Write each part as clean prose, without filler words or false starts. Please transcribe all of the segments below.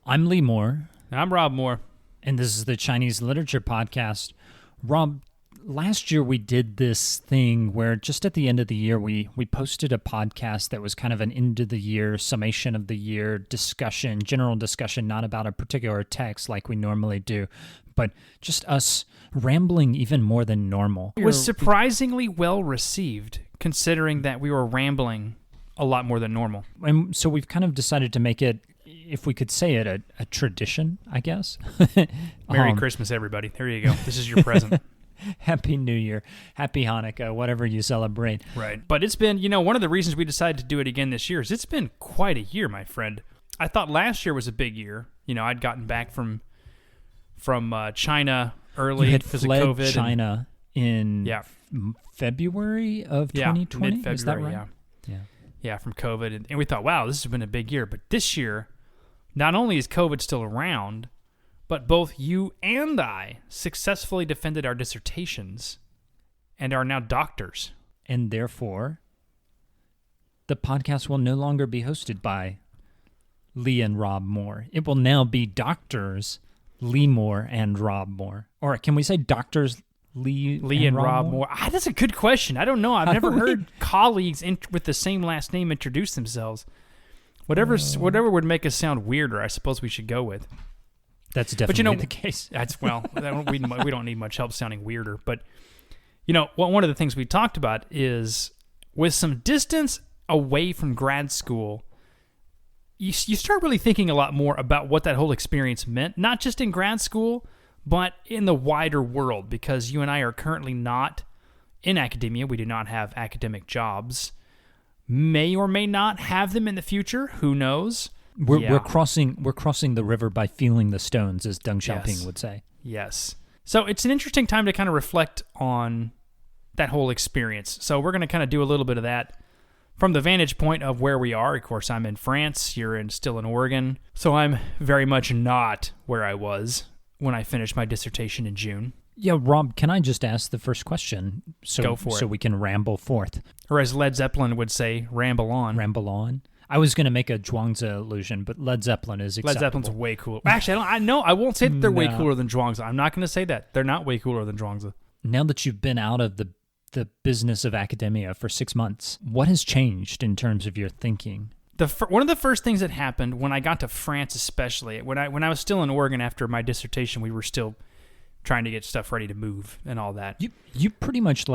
I'm Lee Moore. I'm Rob Moore. And this is the Chinese Literature Podcast. Rob, last year we did this thing where just at the end of the year, we posted a podcast that was kind of an end of the year, summation of the year discussion, general discussion, not about a particular text like we normally do, but just us rambling even more than normal. It was surprisingly well received, considering that we were rambling a lot more than normal. And so we've kind of decided to make it, if we could say it, a tradition, I guess. Merry Christmas, everybody. There you go. This is your present. Happy New Year. Happy Hanukkah, whatever you celebrate. Right. But it's been, one of the reasons we decided to do it again this year is it's been quite a year, my friend. I thought last year was a big year. I'd gotten back from China early because of COVID. You had fled China in February of 2020? Mid-February, is that right? Yeah, from COVID. And we thought, wow, this has been a big year. But this year, not only is COVID still around, but both you and I successfully defended our dissertations and are now doctors. And therefore, the podcast will no longer be hosted by Lee and Rob Moore. It will now be doctors Lee Moore and Rob Moore. Or can we say doctors Lee and Rob Moore? That's a good question. I don't know. I've never heard colleagues with the same last name introduce themselves. Whatever would make us sound weirder, I suppose we should go with. That's definitely the case. We don't need much help sounding weirder. But, one of the things we talked about is with some distance away from grad school, you start really thinking a lot more about what that whole experience meant, not just in grad school, but in the wider world, because you and I are currently not in academia. We do not have academic jobs. May or may not have them in the future. Who knows? We're crossing the river by feeling the stones, as Deng Xiaoping would say. Yes. So it's an interesting time to kind of reflect on that whole experience. So we're going to kind of do a little bit of that from the vantage point of where we are. Of course, I'm in France. You're still in Oregon. So I'm very much not where I was when I finished my dissertation in June. Yeah, Rob, can I just ask the first question? Go for it. So we can ramble forth. Or as Led Zeppelin would say, ramble on. Ramble on. I was going to make a Zhuangzi allusion, but Led Zeppelin is acceptable. Led Zeppelin's way cool. Actually, I won't say that they're way cooler than Zhuangzi. I'm not going to say that. They're not way cooler than Zhuangzi. Now that you've been out of the business of academia for 6 months, what has changed in terms of your thinking? One of the first things that happened when I got to France, especially when I was still in Oregon after my dissertation, we were still trying to get stuff ready to move and all that. You pretty much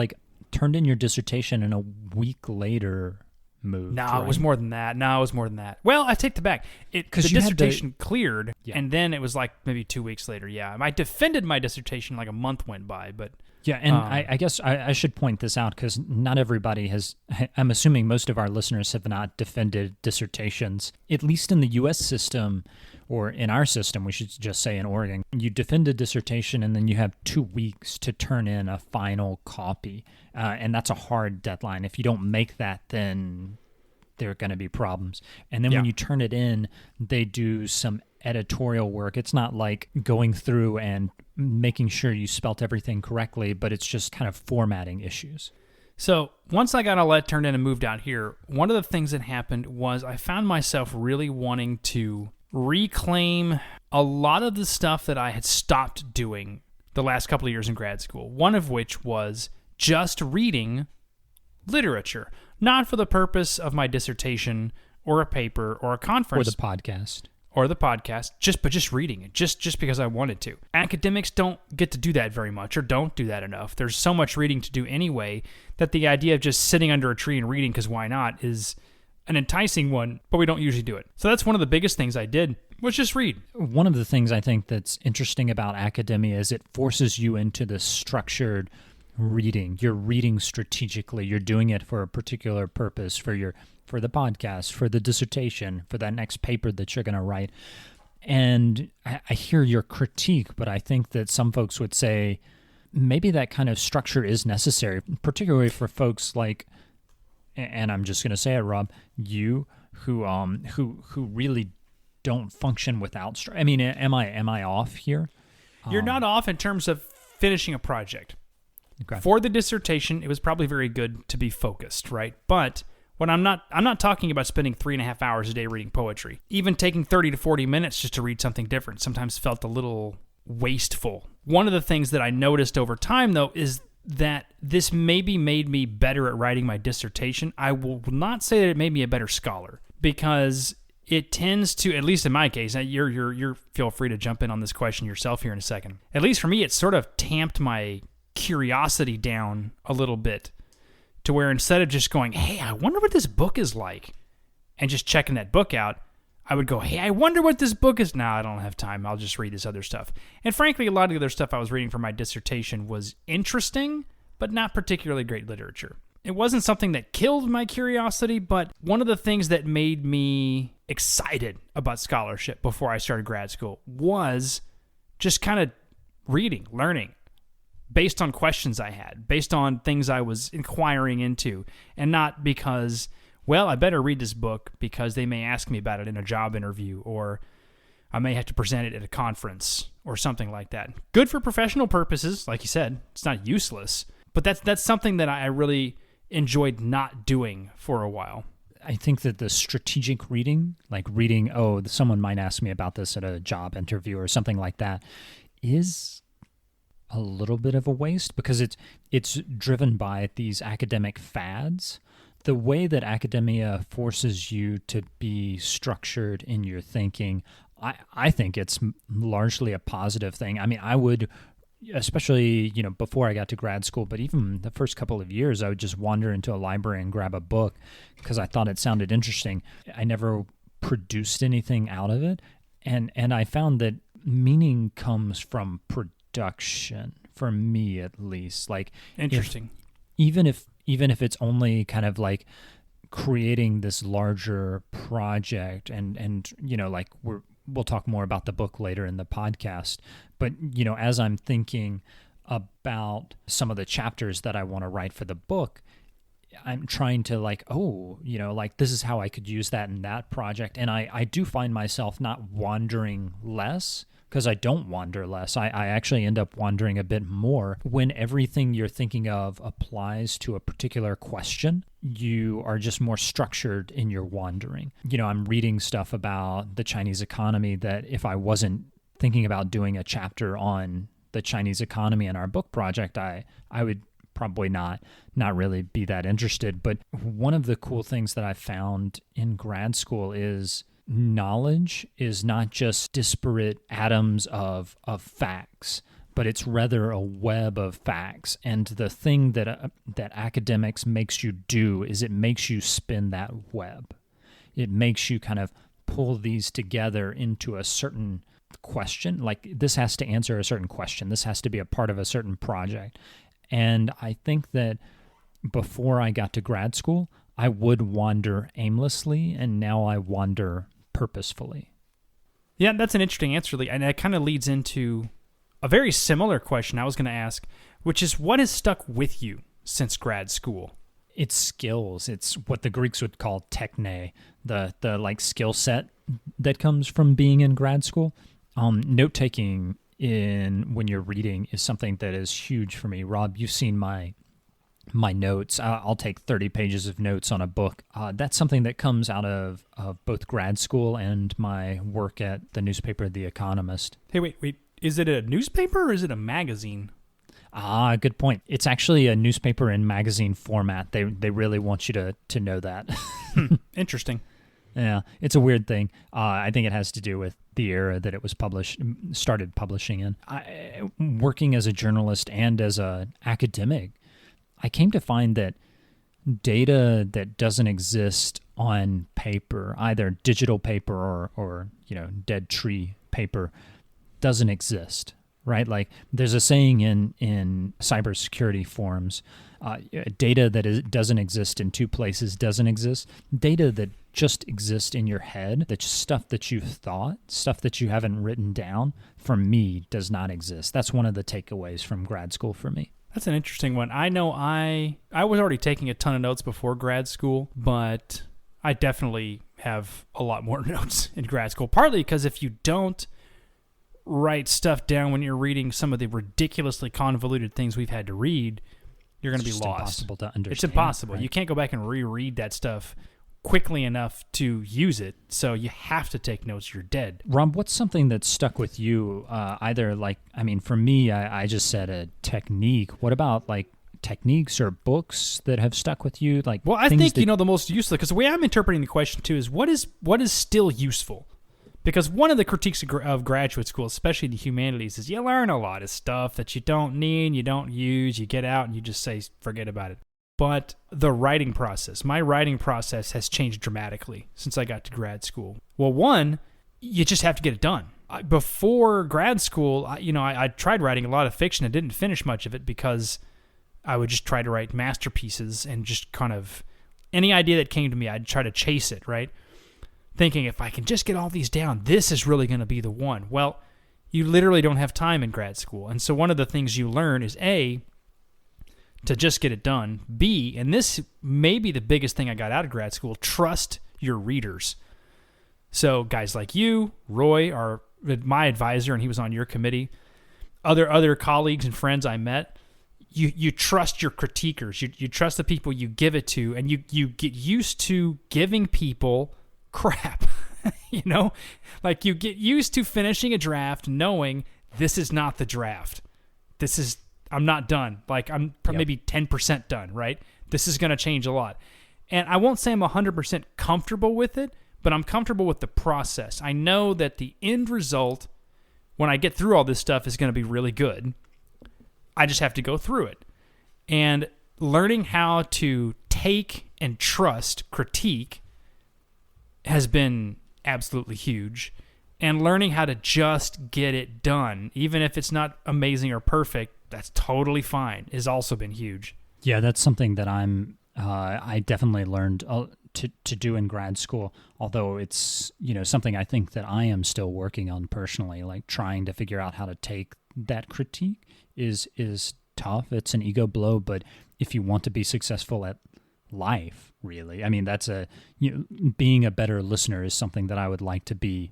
turned in your dissertation and a week later moved. No, right? It was more than that. Well, I take that back. The dissertation cleared, and then it was maybe 2 weeks later. Yeah, I defended my dissertation a month went by, but. Yeah, and I guess I should point this out because not everybody has, I'm assuming most of our listeners have not defended dissertations, at least in the U.S. system, or in our system, we should just say in Oregon. You defend a dissertation and then you have 2 weeks to turn in a final copy, and that's a hard deadline. If you don't make that, then there are going to be problems. And then when you turn it in, they do some editorial work. It's not like going through and making sure you spelt everything correctly, but it's just kind of formatting issues. So once I got all that turned in and moved out here, one of the things that happened was I found myself really wanting to reclaim a lot of the stuff that I had stopped doing the last couple of years in grad school, one of which was just reading literature, not for the purpose of my dissertation or a paper or a conference. Or the podcast. But just reading it, just because I wanted to. Academics don't get to do that very much, or don't do that enough. There's so much reading to do anyway that the idea of just sitting under a tree and reading, because why not, is an enticing one, but we don't usually do it. So that's one of the biggest things I did, was just read. One of the things I think that's interesting about academia is it forces you into this structured reading. You're reading strategically. You're doing it for a particular purpose, for the podcast, for the dissertation, for that next paper that you're going to write. And I hear your critique, but I think that some folks would say maybe that kind of structure is necessary, particularly for folks like, and I'm just going to say it, Rob, you who really don't function without structure. I mean, am I off here? You're not off in terms of finishing a project. Okay. For the dissertation, it was probably very good to be focused, right? But When I'm not talking about spending 3.5 hours a day reading poetry. Even taking 30 to 40 minutes just to read something different sometimes felt a little wasteful. One of the things that I noticed over time, though, is that this maybe made me better at writing my dissertation. I will not say that it made me a better scholar, because it tends to, at least in my case, you're feel free to jump in on this question yourself here in a second. At least for me, it sort of tamped my curiosity down a little bit, to where instead of just going, hey, I wonder what this book is like, and just checking that book out, I would go, hey, I wonder what this book is. Nah, I don't have time. I'll just read this other stuff. And frankly, a lot of the other stuff I was reading for my dissertation was interesting, but not particularly great literature. It wasn't something that killed my curiosity, but one of the things that made me excited about scholarship before I started grad school was just kind of reading, learning, based on questions I had, based on things I was inquiring into, and not because, well, I better read this book because they may ask me about it in a job interview, or I may have to present it at a conference or something like that. Good for professional purposes, like you said. It's not useless, but that's something that I really enjoyed not doing for a while. I think that the strategic reading, like reading, oh, someone might ask me about this at a job interview or something like that, is a little bit of a waste, because it's driven by these academic fads. The way that academia forces you to be structured in your thinking, I think it's largely a positive thing. I mean, I would, especially, before I got to grad school, but even the first couple of years, I would just wander into a library and grab a book because I thought it sounded interesting. I never produced anything out of it. And I found that meaning comes from production, for me at least. Like, interesting. Even if it's only kind of like creating this larger project, and like we'll talk more about the book later in the podcast, but as I'm thinking about some of the chapters that I want to write for the book, I'm trying to like, this is how I could use that in that project. And I do find myself not wandering less, because I don't wander less. I actually end up wandering a bit more. When everything you're thinking of applies to a particular question, you are just more structured in your wandering. I'm reading stuff about the Chinese economy that if I wasn't thinking about doing a chapter on the Chinese economy in our book project, I would probably not really be that interested. But one of the cool things that I found in grad school is knowledge is not just disparate atoms of facts, but it's rather a web of facts. And the thing that academics makes you do is it makes you spin that web. It makes you kind of pull these together into a certain question. Like, this has to answer a certain question. This has to be a part of a certain project. And I think that before I got to grad school, I would wander aimlessly, and now I wander purposefully. Yeah, that's an interesting answer, and that kind of leads into a very similar question I was going to ask, which is, what has stuck with you since grad school? It's skills. It's what the Greeks would call techne, the like skill set that comes from being in grad school. Note-taking when you're reading is something that is huge for me. Rob, you've seen my notes. I'll take 30 pages of notes on a book. That's something that comes out of both grad school and my work at the newspaper The Economist. Hey, wait. Is it a newspaper or is it a magazine? Good point. It's actually a newspaper in magazine format. They really want you to know that. Interesting. Yeah, it's a weird thing. I think it has to do with the era that it was started publishing in. Working as a journalist and as an academic, I came to find that data that doesn't exist on paper, either digital paper or dead tree paper, doesn't exist, right? Like, there's a saying in cybersecurity forums, data that doesn't exist in two places doesn't exist. Data that just exists in your head, that's stuff that you've thought, stuff that you haven't written down, for me, does not exist. That's one of the takeaways from grad school for me. That's an interesting one. I know I was already taking a ton of notes before grad school, but I definitely have a lot more notes in grad school, partly because if you don't write stuff down when you're reading some of the ridiculously convoluted things we've had to read, you're going to be just lost. Impossible to understand. It's impossible. Right? You can't go back and reread that stuff quickly enough to use it. So you have to take notes. You're dead. Rob, what's something that stuck with you? Either for me, I just said a technique. What about like techniques or books that have stuck with you? Well, I think the most useful, because the way I'm interpreting the question too is what is still useful. Because one of the critiques of graduate school, especially the humanities, is you learn a lot of stuff that you don't need, you don't use, you get out and you just say, forget about it. But the writing process, my writing process has changed dramatically since I got to grad school. Well, one, you just have to get it done. Before grad school, I tried writing a lot of fiction and didn't finish much of it because I would just try to write masterpieces and just kind of any idea that came to me, I'd try to chase it, right? Thinking if I can just get all these down, this is really going to be the one. Well, you literally don't have time in grad school. And so one of the things you learn is A, to just get it done. B, and this may be the biggest thing I got out of grad school, trust your readers. So guys like you, Roy, are my advisor, and he was on your committee. Other colleagues and friends I met, you trust your critiquers. You trust the people you give it to, and you get used to giving people crap. Like you get used to finishing a draft knowing this is not the draft. I'm not done. Like I'm maybe 10% done, right? This is going to change a lot. And I won't say I'm 100% comfortable with it, but I'm comfortable with the process. I know that the end result, when I get through all this stuff, is going to be really good. I just have to go through it. And learning how to take and trust critique has been absolutely huge. And learning how to just get it done, even if it's not amazing or perfect, that's totally fine, has also been huge. Yeah, that's something that I definitely learned to do in grad school, although it's, something I think that I am still working on personally, like trying to figure out how to take that critique is tough. It's an ego blow, but if you want to be successful at life, really, I mean, that's being a better listener is something that I would like to be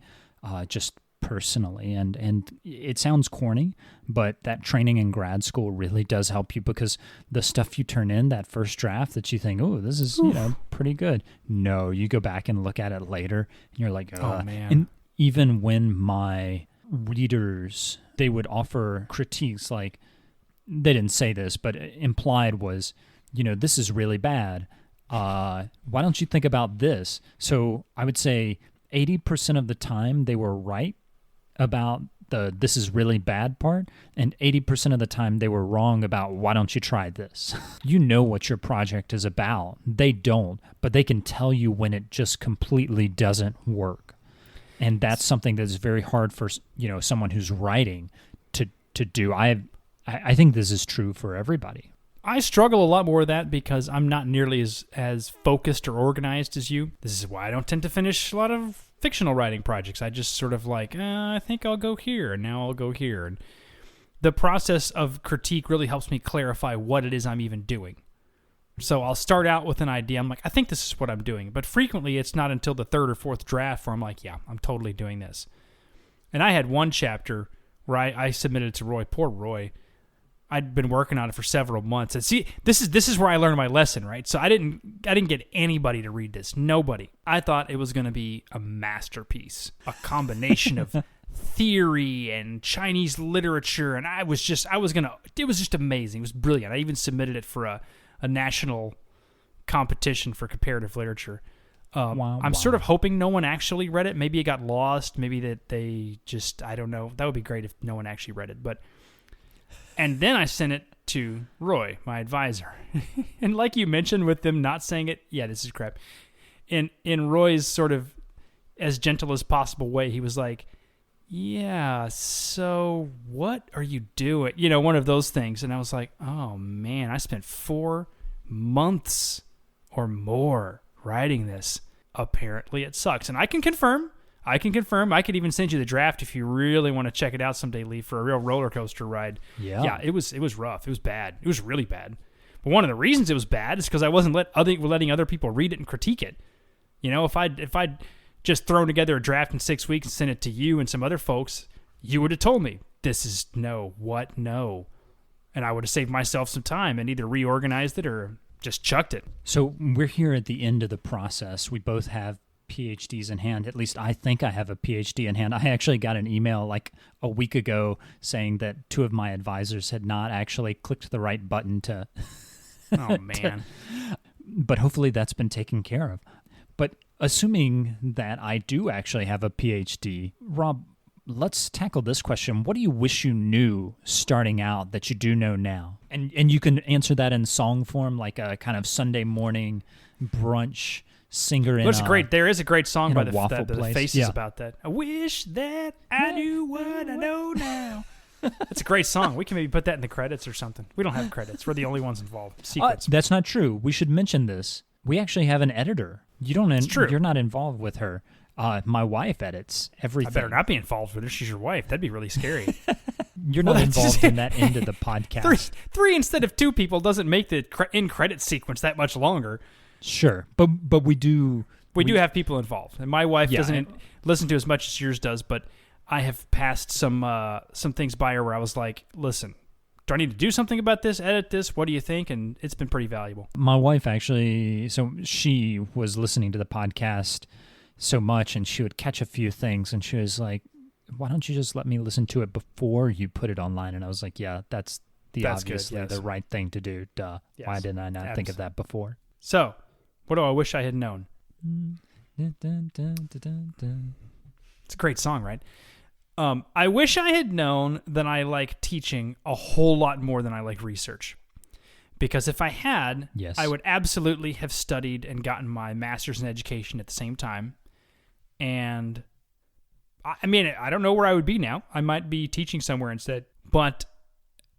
just personally, and it sounds corny, but that training in grad school really does help you, because the stuff you turn in, that first draft that you think, oh, this is pretty good, no, you go back and look at it later and you're like, oh man. And even when my readers, they would offer critiques, like they didn't say this, but implied was, this is really bad, why don't you think about this? So I would say 80% of the time they were right about the this is really bad part, and 80% of the time they were wrong about why don't you try this? You know what your project is about. They don't, but they can tell you when it just completely doesn't work. And that's something that's very hard for someone who's writing to do. I think this is true for everybody. I struggle a lot more with that because I'm not nearly as focused or organized as you. This is why I don't tend to finish a lot of fictional writing projects. I just sort of like, I think I'll go here, and now I'll go here. And the process of critique really helps me clarify what it is I'm even doing. So I'll start out with an idea. I'm like, I think this is what I'm doing. But frequently it's not until the third or fourth draft where I'm like, yeah, I'm totally doing this. And I had one chapter where I submitted it to Roy. Poor Roy. I'd been working on it for several months. And see, this is where I learned my lesson, right? So I didn't get anybody to read this. Nobody. I thought it was going to be a masterpiece, a combination of theory and Chinese literature, and it was just amazing. It was brilliant. I even submitted it for a national competition for comparative literature. I'm sort of hoping no one actually read it. Maybe it got lost. Maybe that they just, I don't know. That would be great if no one actually read it, but. And then I sent it to Roy, my advisor. And like you mentioned with them not saying it, yeah, this is crap. In Roy's sort of as gentle as possible way, he was like, yeah, so what are you doing? One of those things. And I was like, oh man, I spent 4 months or more writing this. Apparently it sucks. And I can confirm. I could even send you the draft if you really want to check it out someday, Lee, for a real roller coaster ride. Yeah, it was rough. It was bad. It was really bad. But one of the reasons it was bad is because I wasn't letting other people read it and critique it. If I'd just thrown together a draft in 6 weeks and sent it to you and some other folks, you would have told me, this is no. And And I would have saved myself some time and either reorganized it or just chucked it. So we're here at the end of the process. We both have PhDs in hand. At least I think I have a PhD in hand. I actually got an email like a week ago saying that 2 of my advisors had not actually clicked the right button to... Oh, man. But hopefully that's been taken care of. But assuming that I do actually have a PhD, Rob, let's tackle this question. What do you wish you knew starting out that you do know now? And you can answer that in song form, like a kind of Sunday morning brunch singer in there is a great song by the Faces yeah. about that. I wish that I knew what I know now. That's a great song. We can maybe put that in the credits or something. We don't have credits. We're the only ones involved. Secrets. That's not true. We should mention this. We actually have an editor. It's true. You're not involved with her. My wife edits everything. I better not be involved with her. She's your wife. That'd be really scary. You're not involved in that end of the podcast. Three instead of 2 people doesn't make the end credit sequence that much longer. Sure, but we do have people involved, and my wife doesn't listen to as much as yours does. But I have passed some things by her where I was like, "Listen, do I need to do something about this? Edit this? What do you think?" And it's been pretty valuable. My wife actually, so she was listening to the podcast so much, and she would catch a few things, and she was like, "Why don't you just let me listen to it before you put it online?" And I was like, "Yeah, that's obviously the right thing to do. Duh. Yes. Why didn't I not think of that before?" So, what do I wish I had known? It's a great song, right? I wish I had known that I like teaching a whole lot more than I like research. Because if I had, I would absolutely have studied and gotten my master's in education at the same time. And, I mean, I don't know where I would be now. I might be teaching somewhere instead. But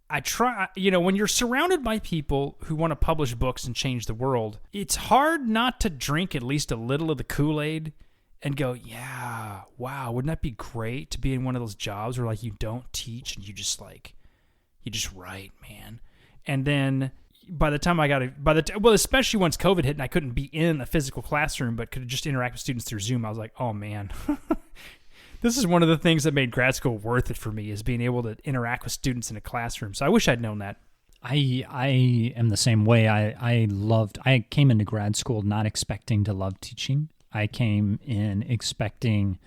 I try, when you're surrounded by people who want to publish books and change the world, it's hard not to drink at least a little of the Kool-Aid and go, yeah, wow, wouldn't that be great to be in one of those jobs where like you don't teach and you just write, man. And then by the time I got especially once COVID hit and I couldn't be in a physical classroom but could just interact with students through Zoom, I was like, oh man. This is one of the things that made grad school worth it for me, is being able to interact with students in a classroom. So I wish I'd known that. I am the same way. I came into grad school not expecting to love teaching. I came in expecting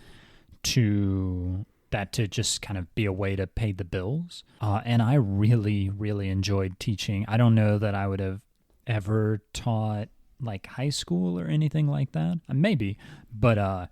that to just kind of be a way to pay the bills. And I really, really enjoyed teaching. I don't know that I would have ever taught like high school or anything like that. Maybe, but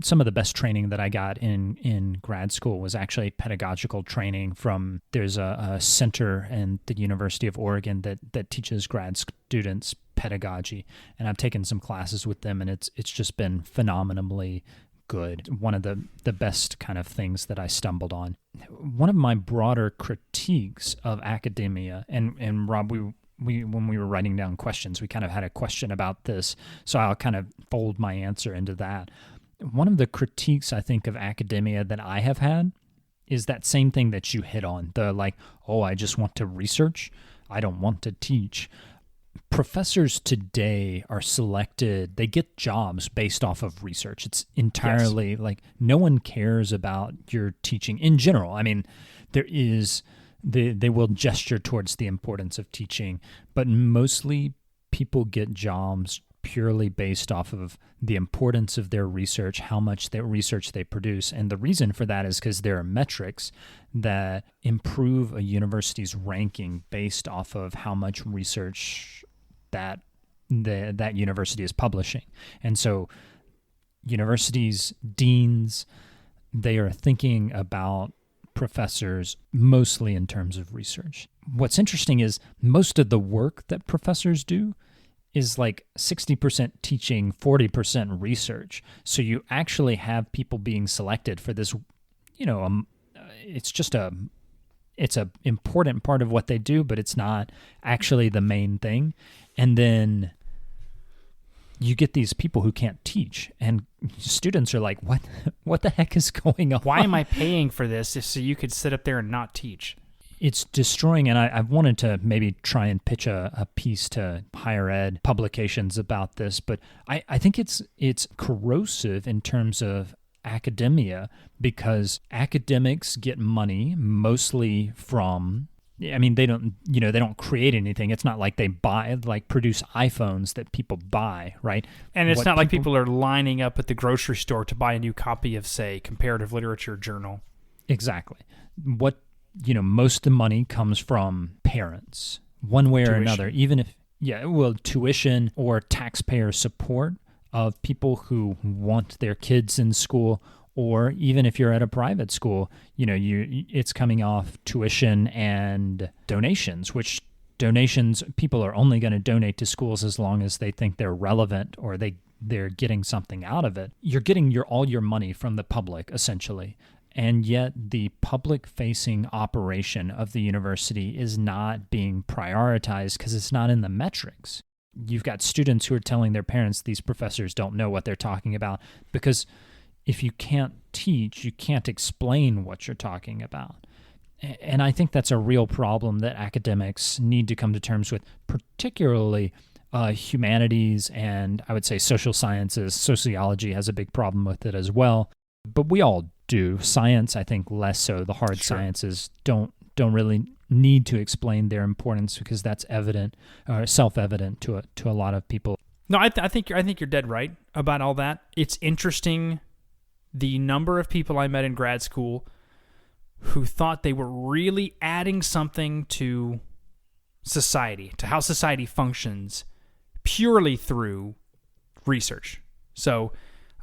some of the best training that I got in grad school was actually pedagogical training from, there's a center in the University of Oregon that teaches grad students pedagogy, and I've taken some classes with them, and it's just been phenomenally good. One of the best kind of things that I stumbled on. One of my broader critiques of academia, and Rob, we when we were writing down questions, we kind of had a question about this, so I'll kind of fold my answer into that. One of the critiques, I think, of academia that I have had is that same thing that you hit on, the like, oh, I just want to research, I don't want to teach. Professors today are selected, they get jobs based off of research. It's entirely like no one cares about your teaching in general. I mean, there is... They will gesture towards the importance of teaching, but mostly people get jobs purely based off of the importance of their research, how much their research they produce. And the reason for that is because there are metrics that improve a university's ranking based off of how much research that university is publishing. And so universities, deans, they are thinking about professors mostly in terms of research. What's interesting is most of the work that professors do is like 60% teaching, 40% research. So you actually have people being selected for this, it's a important part of what they do, but it's not actually the main thing. And then you get these people who can't teach, and students are like, what the heck is going on? Why am I paying for this so you could sit up there and not teach? It's destroying, and I've wanted to maybe try and pitch a piece to higher ed publications about this, but I think it's corrosive in terms of academia, because academics get money mostly from I mean, they don't create anything. It's not like they produce iPhones that people buy, right? And it's not like people are lining up at the grocery store to buy a new copy of, say, comparative literature journal. Exactly. Most of the money comes from parents, one way or another, even if, tuition or taxpayer support of people who want their kids in school, or even if you're at a private school, it's coming off tuition and donations, which donations, people are only going to donate to schools as long as they think they're relevant or they're getting something out of it. You're getting all your money from the public, essentially. And yet the public-facing operation of the university is not being prioritized because it's not in the metrics. You've got students who are telling their parents these professors don't know what they're talking about, because if you can't teach, you can't explain what you're talking about. And I think that's a real problem that academics need to come to terms with, particularly humanities and I would say social sciences. Sociology has a big problem with it as well, but we all do. Science, I think, less so. The hard sciences don't really need to explain their importance because that's evident, self-evident to a lot of people. No, I think you're dead right about all that. It's interesting the number of people I met in grad school who thought they were really adding something to society, to how society functions, purely through research. So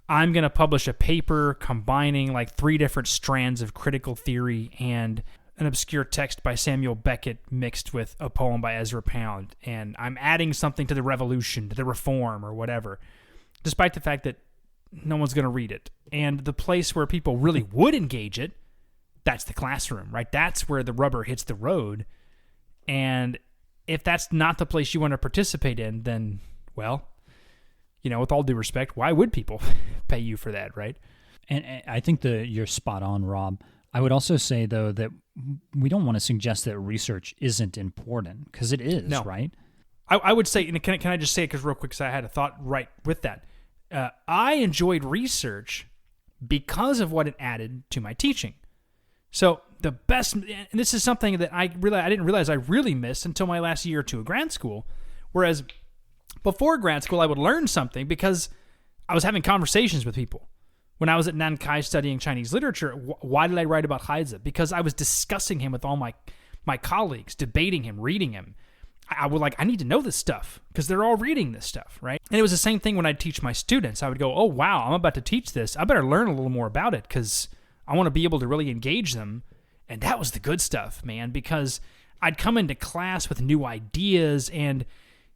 I'm going to publish a paper combining like 3 different strands of critical theory and an obscure text by Samuel Beckett mixed with a poem by Ezra Pound, and I'm adding something to the revolution, to the reform, or whatever, despite the fact that no one's going to read it. And the place where people really would engage it, that's the classroom, right? That's where the rubber hits the road. And if that's not the place you want to participate in, then, well, with all due respect, why would people pay you for that, right? And I think you're spot on, Rob. I would also say, though, that we don't want to suggest that research isn't important, because it is, right? I would say, and can I just say it real quick, because I had a thought right with that. I enjoyed research because of what it added to my teaching. So the best, and this is something that I didn't realize I really missed until my last year or two of grad school, whereas before grad school, I would learn something because I was having conversations with people. When I was at Nankai studying Chinese literature, why did I write about Haize? Because I was discussing him with all my colleagues, debating him, reading him. I would I need to know this stuff because they're all reading this stuff, right? And it was the same thing when I'd teach my students. I would go, oh, wow, I'm about to teach this. I better learn a little more about it because I want to be able to really engage them. And that was the good stuff, man, because I'd come into class with new ideas, and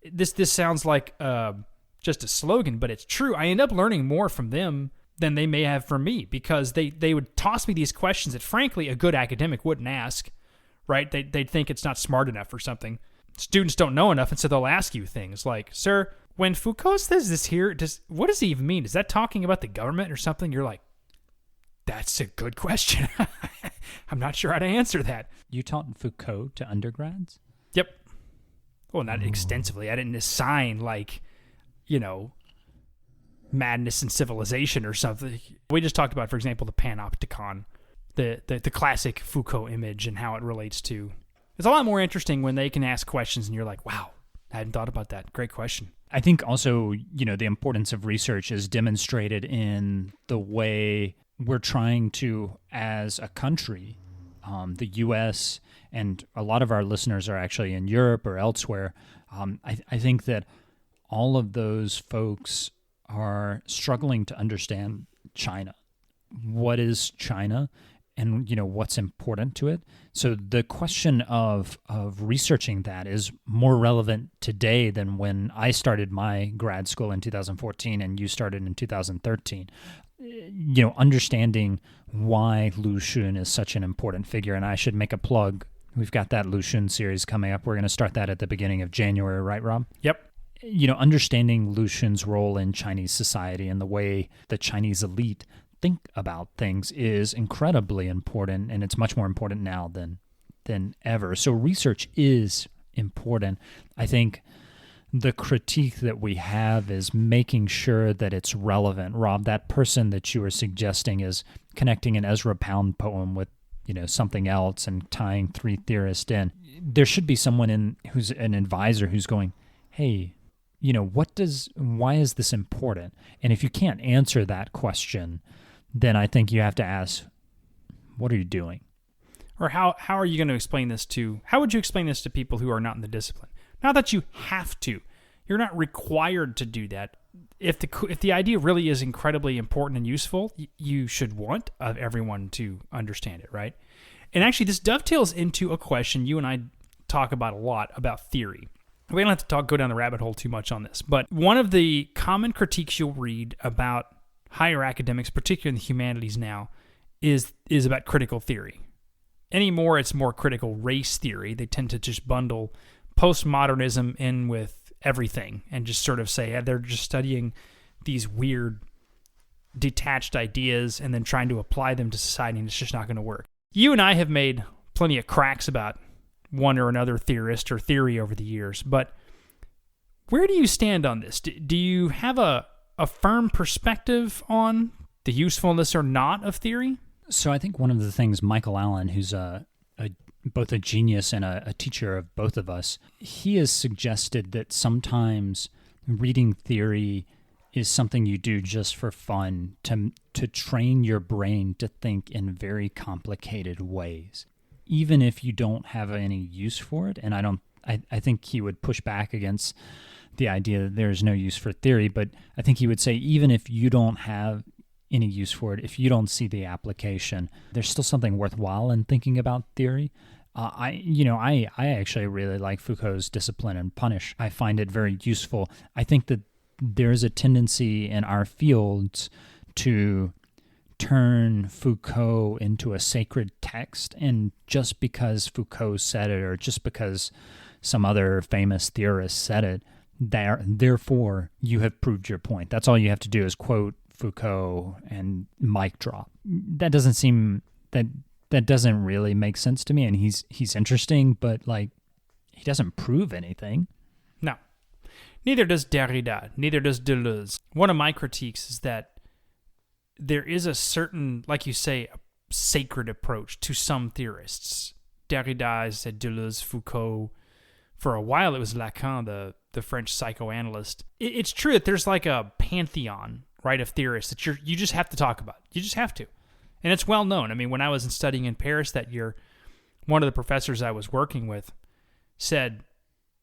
this sounds like just a slogan, but it's true. I end up learning more from them than they may have from me because they would toss me these questions that, frankly, a good academic wouldn't ask, right? They'd think it's not smart enough or something. Students don't know enough, and so they'll ask you things like, sir, when Foucault says this here, what does he even mean? Is that talking about the government or something? You're like, that's a good question. I'm not sure how to answer that. You taught Foucault to undergrads? Yep. Well, not extensively. I didn't assign, Madness and Civilization or something. We just talked about, for example, the panopticon, the classic Foucault image and how it relates to... It's a lot more interesting when they can ask questions and you're like, wow, I hadn't thought about that. Great question. I think also, the importance of research is demonstrated in the way we're trying to, as a country, the U.S., and a lot of our listeners are actually in Europe or elsewhere. I think that all of those folks are struggling to understand China. What is China? And what's important to it. So the question of researching that is more relevant today than when I started my grad school in 2014 and you started in 2013. Understanding why Lu Xun is such an important figure, and I should make a plug. We've got that Lu Xun series coming up. We're going to start that at the beginning of January, right, Rob? Yep. Understanding Lu Xun's role in Chinese society and the way the Chinese elite think about things is incredibly important, and it's much more important now than ever. So research is important. I think the critique that we have is making sure that it's relevant. Rob, that person that you were suggesting is connecting an Ezra Pound poem with something else and tying three theorists in. There should be someone who's an advisor who's going, hey, why is this important? And if you can't answer that question, then I think you have to ask, what are you doing? Or how are you going to explain this how would you explain this to people who are not in the discipline? Not that you have to. You're not required to do that. If the idea really is incredibly important and useful, you should want everyone to understand it, right? And actually, this dovetails into a question you and I talk about a lot about theory. We don't have to go down the rabbit hole too much on this, but one of the common critiques you'll read about higher academics, particularly in the humanities now, is about critical theory. Anymore, it's more critical race theory. They tend to just bundle postmodernism in with everything and just sort of say they're just studying these weird, detached ideas and then trying to apply them to society, and it's just not going to work. You and I have made plenty of cracks about one or another theorist or theory over the years, but where do you stand on this? Do you have a firm perspective on the usefulness or not of theory? So I think one of the things Michael Allen, who's both a genius and a teacher of both of us, he has suggested that sometimes reading theory is something you do just for fun, to train your brain to think in very complicated ways, even if you don't have any use for it. And I think he would push back against the idea that there's no use for theory, but I think he would say even if you don't have any use for it, if you don't see the application, there's still something worthwhile in thinking about theory. I actually really like Foucault's Discipline and Punish. I find it very useful. I think that there's a tendency in our fields to turn Foucault into a sacred text, and just because Foucault said it or just because some other famous theorist said it, therefore you have proved your point. That's all you have to do is quote Foucault and mic drop. That doesn't really make sense to me, and he's interesting, but he doesn't prove anything. No. Neither does Derrida, neither does Deleuze. One of my critiques is that there is a certain, like you say, a sacred approach to some theorists. Derrida, I said Deleuze, Foucault. For a while it was Lacan, the French psychoanalyst. It's true that there's like a pantheon, right, of theorists that you just have to talk about. You just have to. And it's well known. I mean, when I was studying in Paris that year, one of the professors I was working with said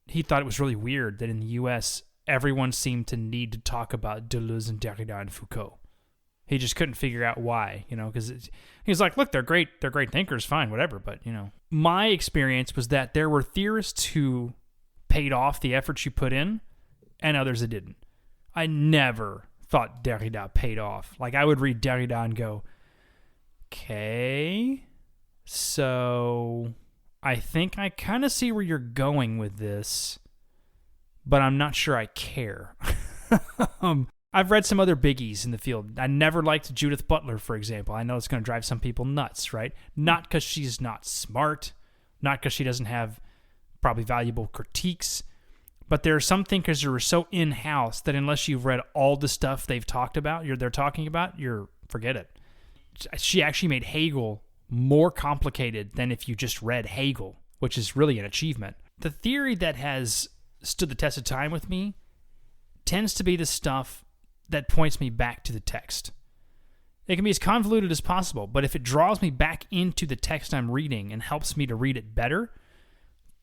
he thought it was really weird that in the U.S., everyone seemed to need to talk about Deleuze and Derrida and Foucault. He just couldn't figure out why, because he was like, look, they're great thinkers, fine, whatever. But, my experience was that there were theorists who paid off the efforts you put in and others that didn't. I never thought Derrida paid off. Like, I would read Derrida and go, okay, so I think I kind of see where you're going with this, but I'm not sure I care. I've read some other biggies in the field. I never liked Judith Butler, for example. I know it's going to drive some people nuts, right? Not because she's not smart, not because she doesn't have probably valuable critiques, but there are some thinkers who are so in-house that unless you've read all the stuff they're talking about, forget it. She actually made Hegel more complicated than if you just read Hegel, which is really an achievement. The theory that has stood the test of time with me tends to be the stuff that points me back to the text. It can be as convoluted as possible, but if it draws me back into the text I'm reading and helps me to read it better,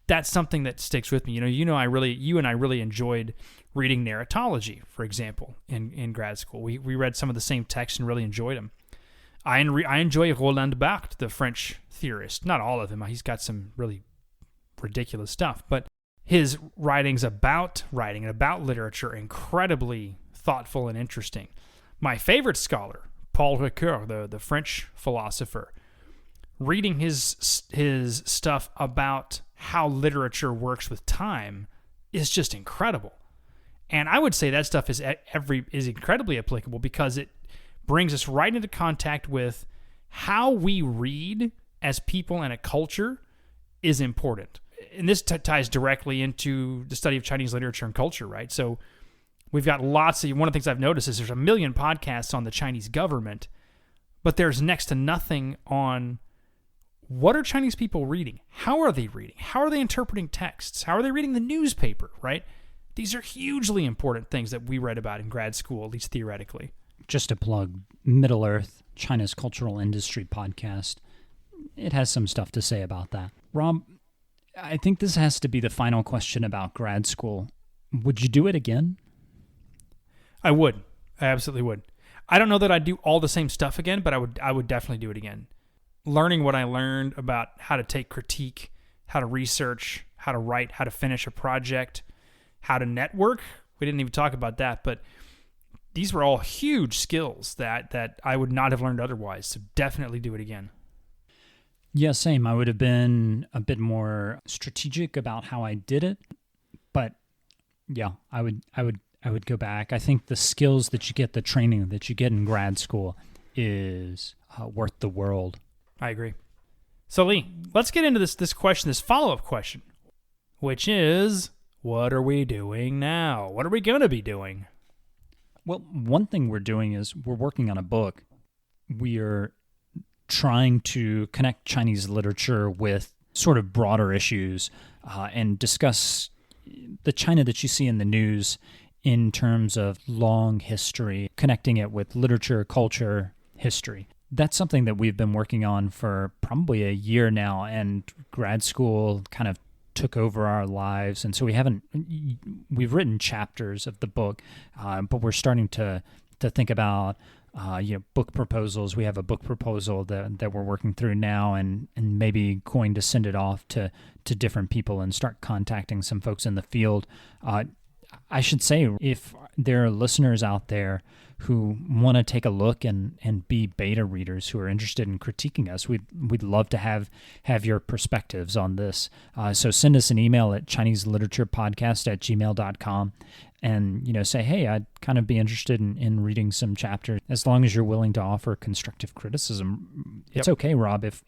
that's something that sticks with me. You and I really enjoyed reading narratology, for example, in grad school. We read some of the same texts and really enjoyed them. I enjoy Roland Barthes, the French theorist. Not all of him. He's got some really ridiculous stuff, but his writings about writing and about literature are incredibly thoughtful and interesting. My favorite scholar, Paul Ricoeur, the French philosopher, reading his stuff about how literature works with time is just incredible. And I would say that stuff is incredibly applicable because it brings us right into contact with how we read as people and a culture is important. And this ties directly into the study of Chinese literature and culture, right? So we've got one of the things I've noticed is there's a million podcasts on the Chinese government, but there's next to nothing on what are Chinese people reading? How are they reading? How are they interpreting texts? How are they reading the newspaper, right? These are hugely important things that we read about in grad school, at least theoretically. Just to plug Middle Earth, China's cultural industry podcast. It has some stuff to say about that. Rob, I think this has to be the final question about grad school. Would you do it again? I would. I absolutely would. I don't know that I'd do all the same stuff again, but I would definitely do it again. Learning what I learned about how to take critique, how to research, how to write, how to finish a project, how to network. We didn't even talk about that, but these were all huge skills that I would not have learned otherwise. So definitely do it again. Yeah, same. I would have been a bit more strategic about how I did it, but yeah, I would go back. I think the skills that you get, the training that you get in grad school is worth the world. I agree. So Lee, let's get into this question, this follow-up question, which is, what are we doing now? What are we going to be doing? Well, one thing we're doing is we're working on a book. We are trying to connect Chinese literature with sort of broader issues and discuss the China that you see in the news in terms of long history, connecting it with literature, culture, history. That's something that we've been working on for probably a year now, and grad school kind of took over our lives. And so we've written chapters of the book, but we're starting to think about book proposals. We have a book proposal that we're working through now, and maybe going to send it off to different people and start contacting some folks in the field. I should say, if there are listeners out there who want to take a look and be beta readers who are interested in critiquing us, we'd love to have your perspectives on this. So send us an email at ChineseLiteraturePodcast@gmail.com and say, hey, I'd kind of be interested in reading some chapters. As long as you're willing to offer constructive criticism, it's okay, Rob, if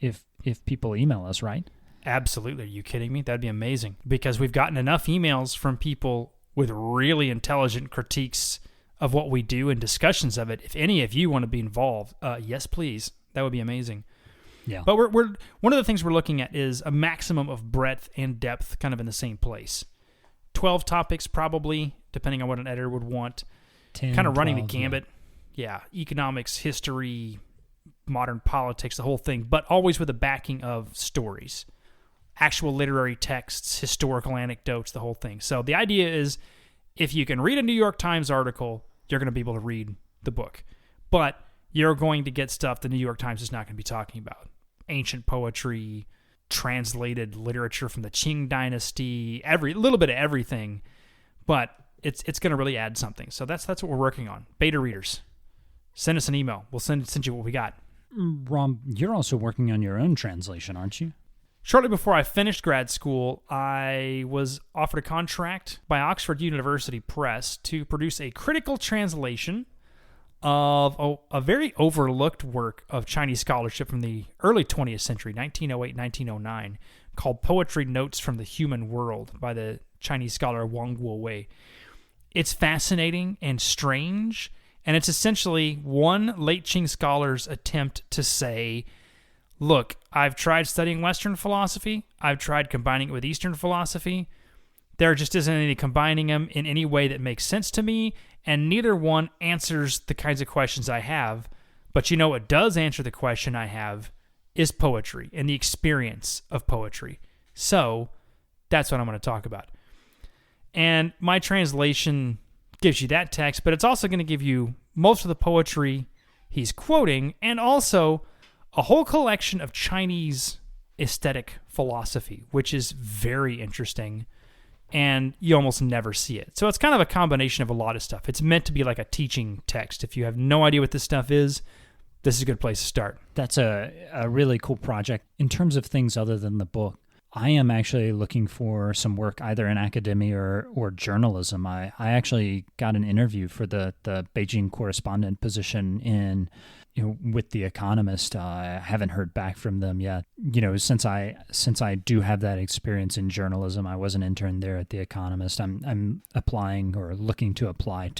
people email us, right? Absolutely. Are you kidding me? That'd be amazing, because we've gotten enough emails from people with really intelligent critiques of what we do and discussions of it. If any of you want to be involved, yes, please. That would be amazing. Yeah. But we're one of the things we're looking at is a maximum of breadth and depth kind of in the same place. 12 topics probably, depending on what an editor would want. 10, kind of running 12, the gambit. Yeah. Economics, history, modern politics, the whole thing, but always with a backing of stories. Actual literary texts, historical anecdotes, the whole thing. So the idea is, if you can read a New York Times article, you're going to be able to read the book. But you're going to get stuff the New York Times is not going to be talking about. Ancient poetry, translated literature from the Qing dynasty, every little bit of everything. But it's going to really add something. So that's what we're working on. Beta readers, send us an email. We'll send you what we got. Rob, you're also working on your own translation, aren't you? Shortly before I finished grad school, I was offered a contract by Oxford University Press to produce a critical translation of a very overlooked work of Chinese scholarship from the early 20th century, 1908-1909, called Poetry Notes from the Human World by the Chinese scholar Wang Guowei. It's fascinating and strange, and it's essentially one late Qing scholar's attempt to say, look, I've tried studying Western philosophy. I've tried combining it with Eastern philosophy. There just isn't any combining them in any way that makes sense to me, and neither one answers the kinds of questions I have. But what does answer the question I have is poetry and the experience of poetry. So that's what I'm going to talk about. And my translation gives you that text, but it's also going to give you most of the poetry he's quoting, and also a whole collection of Chinese aesthetic philosophy, which is very interesting, and you almost never see it. So it's kind of a combination of a lot of stuff. It's meant to be like a teaching text. If you have no idea what this stuff is, this is a good place to start. That's a really cool project. In terms of things other than the book, I am actually looking for some work either in academia or journalism. I actually got an interview for the Beijing correspondent position with The Economist. I haven't heard back from them yet. Since I do have that experience in journalism, I was an intern there at The Economist. I'm applying or looking to apply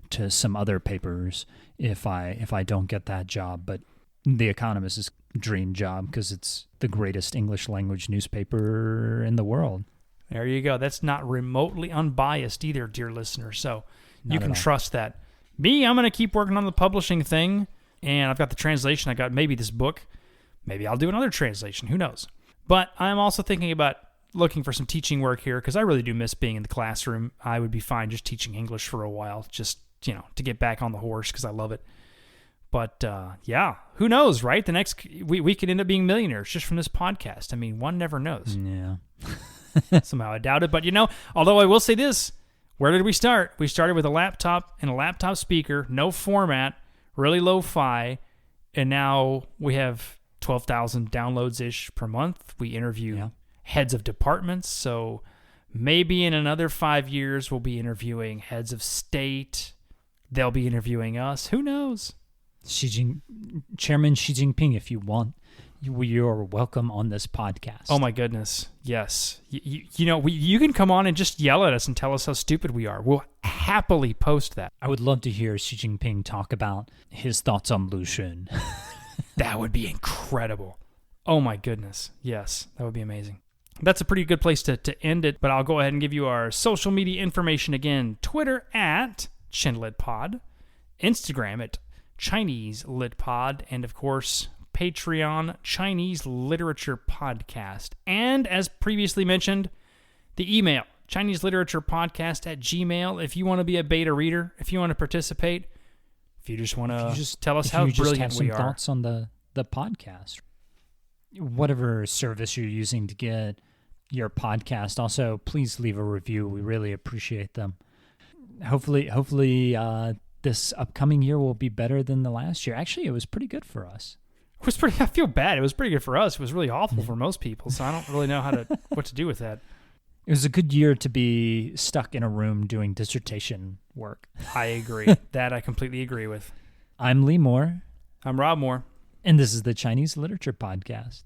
to some other papers if I don't get that job. But The Economist's dream job because it's the greatest English language newspaper in the world. There you go. That's not remotely unbiased either, dear listener. So Not you at can all. trust that. Me, I'm going to keep working on the publishing thing, and I've got the translation. I got maybe this book. Maybe I'll do another translation. Who knows? But I'm also thinking about looking for some teaching work here because I really do miss being in the classroom. I would be fine just teaching English for a while, just, to get back on the horse because I love it. But yeah, who knows, right? The next we could end up being millionaires just from this podcast. I mean, one never knows. Yeah. Somehow I doubt it. But, although I will say this, where did we start? We started with a laptop and a laptop speaker, no format, really lo-fi, and now we have 12,000 downloads-ish per month. We interview heads of departments, so maybe in another 5 years we'll be interviewing heads of state. They'll be interviewing us. Who knows? Chairman Xi Jinping, if you want, you're welcome on this podcast. Oh my goodness, yes. You can come on and just yell at us and tell us how stupid we are. We'll happily post that. I would love to hear Xi Jinping talk about his thoughts on Lu Xun. That would be incredible. Oh my goodness, yes, that would be amazing. That's a pretty good place to end it, but I'll go ahead and give you our social media information again. Twitter at ChinLitPod, Instagram at Chinese Lit Pod, and of course, Patreon Chinese Literature Podcast. And as previously mentioned, the email, Chinese Literature Podcast at Gmail. If you want to be a beta reader, if you want to participate, if you just want to tell us how brilliant we are. Thoughts on the podcast. Whatever service you're using to get your podcast, also, please leave a review. We really appreciate them. Hopefully, this upcoming year will be better than the last year. Actually, it was pretty good for us. I feel bad. It was pretty good for us. It was really awful for most people, so I don't really know what to do with that. It was a good year to be stuck in a room doing dissertation work. I agree. That I completely agree with. I'm Lee Moore. I'm Rob Moore. And this is the Chinese Literature Podcast.